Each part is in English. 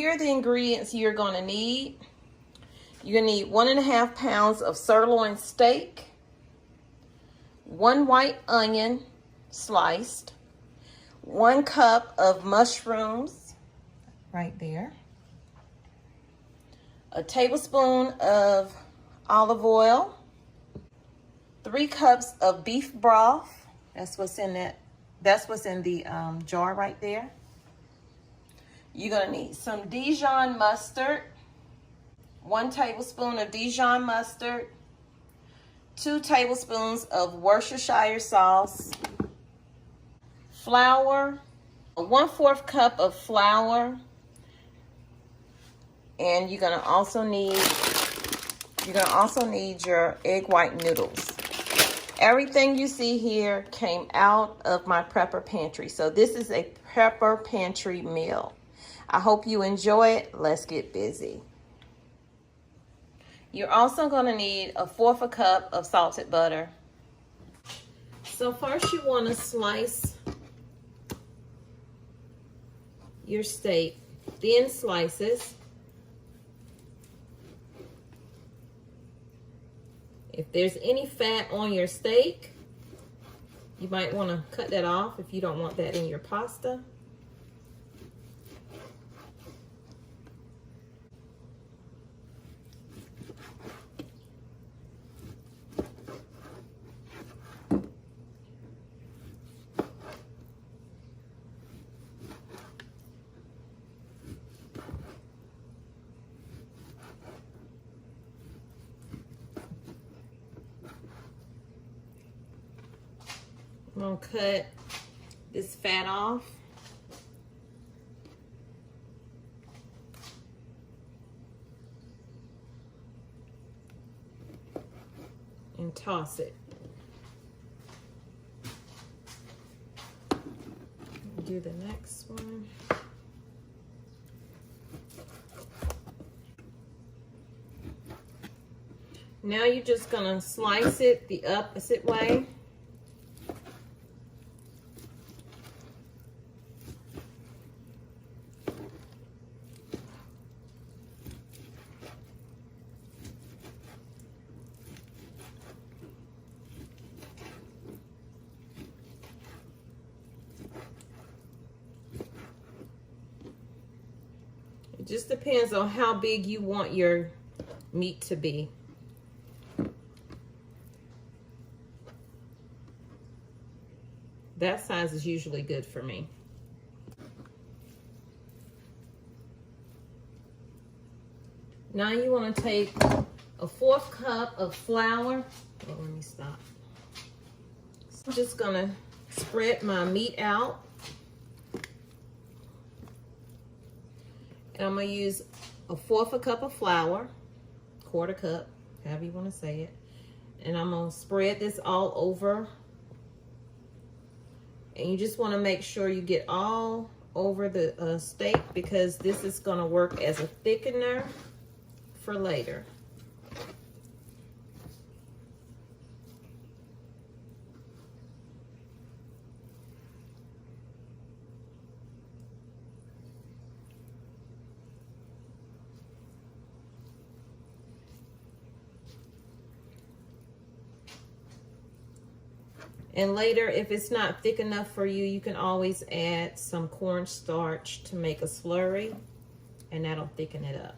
Here are the ingredients you're going to need. You're going to need 1.5 pounds of sirloin steak, 1 white onion sliced, 1 cup of mushrooms, right there, a tablespoon of olive oil, 3 cups of beef broth. That's what's in the jar right there. You're gonna need some Dijon mustard, 1 tablespoon of Dijon mustard, 2 tablespoons of Worcestershire sauce, flour, a 1/4 cup of flour, and you're gonna also need your egg white noodles. Everything you see here came out of my prepper pantry, so this is a prepper pantry meal. I hope you enjoy it. Let's get busy. You're also going to need a 1/4 cup of salted butter. So first you want to slice your steak, thin slices. If there's any fat on your steak, you might want to cut that off if you don't want that in your pasta. I'm going to cut this fat off. And toss it. Do the next one. Now you're just going to slice it the opposite way. It just depends on how big you want your meat to be. That size is usually good for me. Now you want to take a 1/4 cup of flour. Oh, let me stop. So I'm just going to spread my meat out. And I'm going to use a 1/4 cup of flour, 1/4 cup, however you want to say it. And I'm going to spread this all over. And you just want to make sure you get all over the steak, because this is going to work as a thickener for later. And later, if it's not thick enough for you, you can always add some cornstarch to make a slurry, and that'll thicken it up.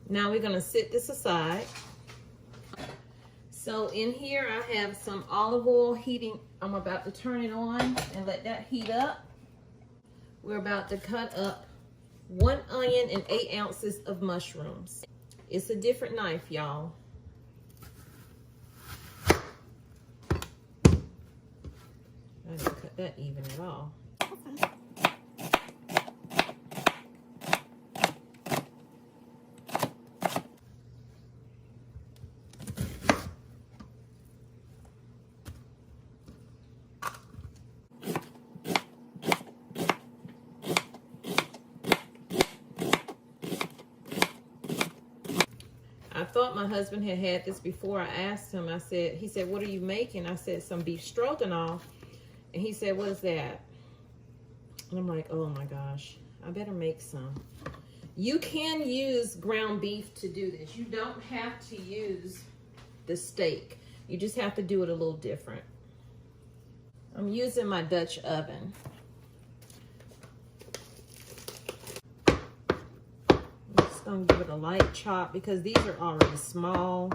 Now we're going to set this aside. So in here I have some olive oil heating. I'm about to turn it on and let that heat up. We're about to cut up 1 onion and 8 ounces of mushrooms. It's a different knife, y'all. I didn't cut that even at all. thought my husband had had this before. I asked him, he said, what are you making? I said, some beef stroganoff. And he said, what is that? And I'm like, oh my gosh, I better make some. You can use ground beef to do this. You don't have to use the steak. You just have to do it a little different. I'm using my Dutch oven. I'm just gonna give it a light chop because these are already small.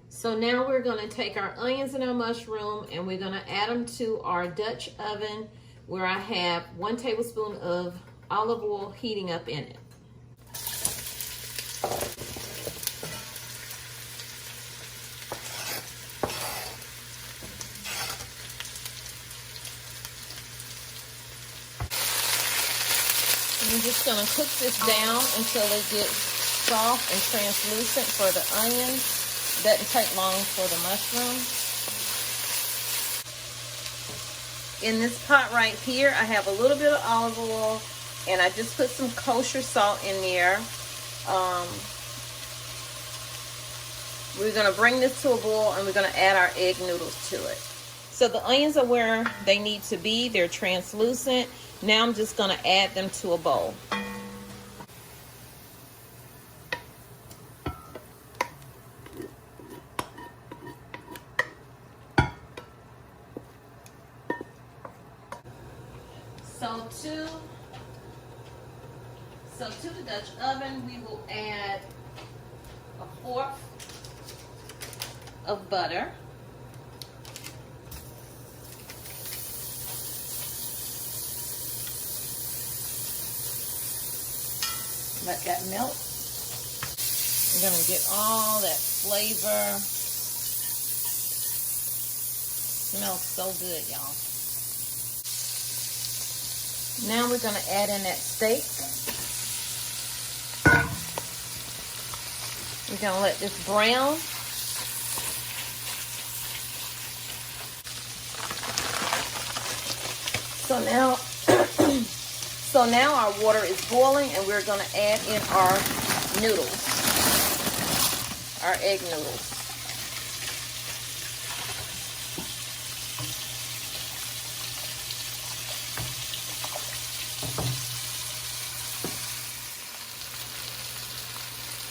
So now we're gonna take our onions and our mushroom and we're gonna add them to our Dutch oven where I have 1 tablespoon of olive oil heating up in it. I'm just gonna cook this down until it gets soft and translucent for the onions. Doesn't take long for the mushrooms. In this pot right here, I have a little bit of olive oil and I just put some kosher salt in there. We're gonna bring this to a boil and we're gonna add our egg noodles to it. So the onions are where they need to be. They're translucent. Now I'm just gonna add them to a bowl. So to the Dutch oven, we will add 1/4 of butter. Let that melt. We're gonna get all that flavor. Smells so good, y'all. Now we're gonna add in that steak. We're gonna let this brown. So now our water is boiling and we're gonna add in our noodles, our egg noodles.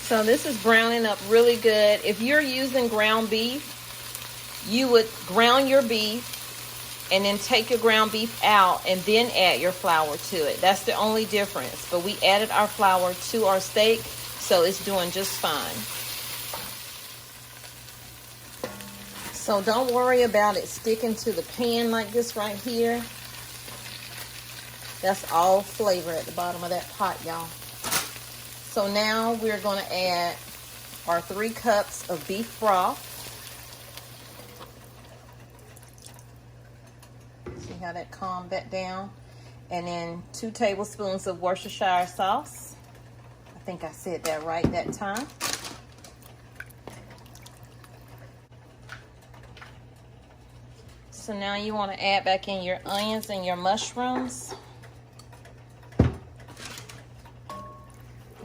So this is browning up really good. If you're using ground beef, you would ground your beef and then take your ground beef out and then add your flour to it. That's the only difference. But we added our flour to our steak, so it's doing just fine. So don't worry about it sticking to the pan like this right here. That's all flavor at the bottom of that pot, y'all. So now we're going to add our 3 cups of beef broth. See how that calmed that down? And then 2 tablespoons of Worcestershire sauce. I think I said that right that time. So now you want to add back in your onions and your mushrooms.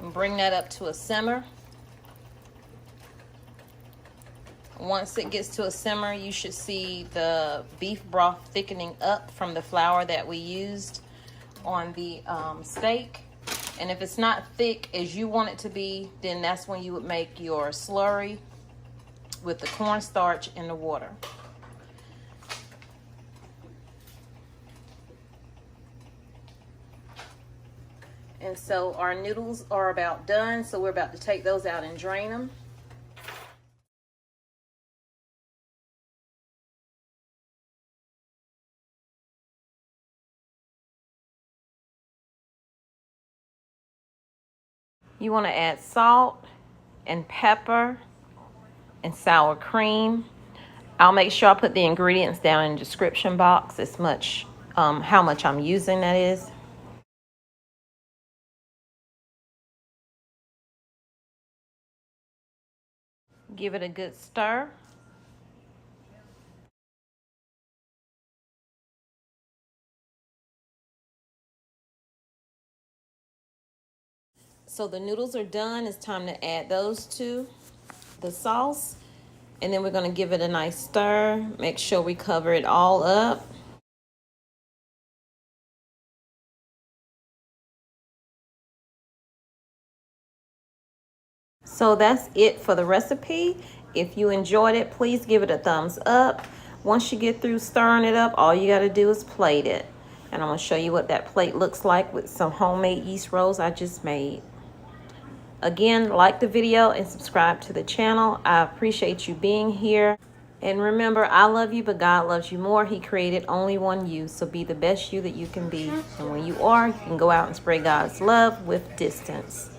And bring that up to a simmer. Once it gets to a simmer, you should see the beef broth thickening up from the flour that we used on the steak. And if it's not thick as you want it to be, then that's when you would make your slurry with the cornstarch and the water. And so our noodles are about done, so we're about to take those out and drain them. You want to add salt and pepper and sour cream. I'll make sure I put the ingredients down in the description box as much, how much I'm using, that is. Give it a good stir. So the noodles are done. It's time to add those to the sauce. And then we're going to give it a nice stir. Make sure we cover it all up. So that's it for the recipe. If you enjoyed it, please give it a thumbs up. Once you get through stirring it up, all you got to do is plate it. And I'm going to show you what that plate looks like with some homemade yeast rolls I just made. Again, like the video and subscribe to the channel. I appreciate you being here. And remember, I love you, but God loves you more. He created only one you, so be the best you that you can be. And when you are, you can go out and spread God's love with distance.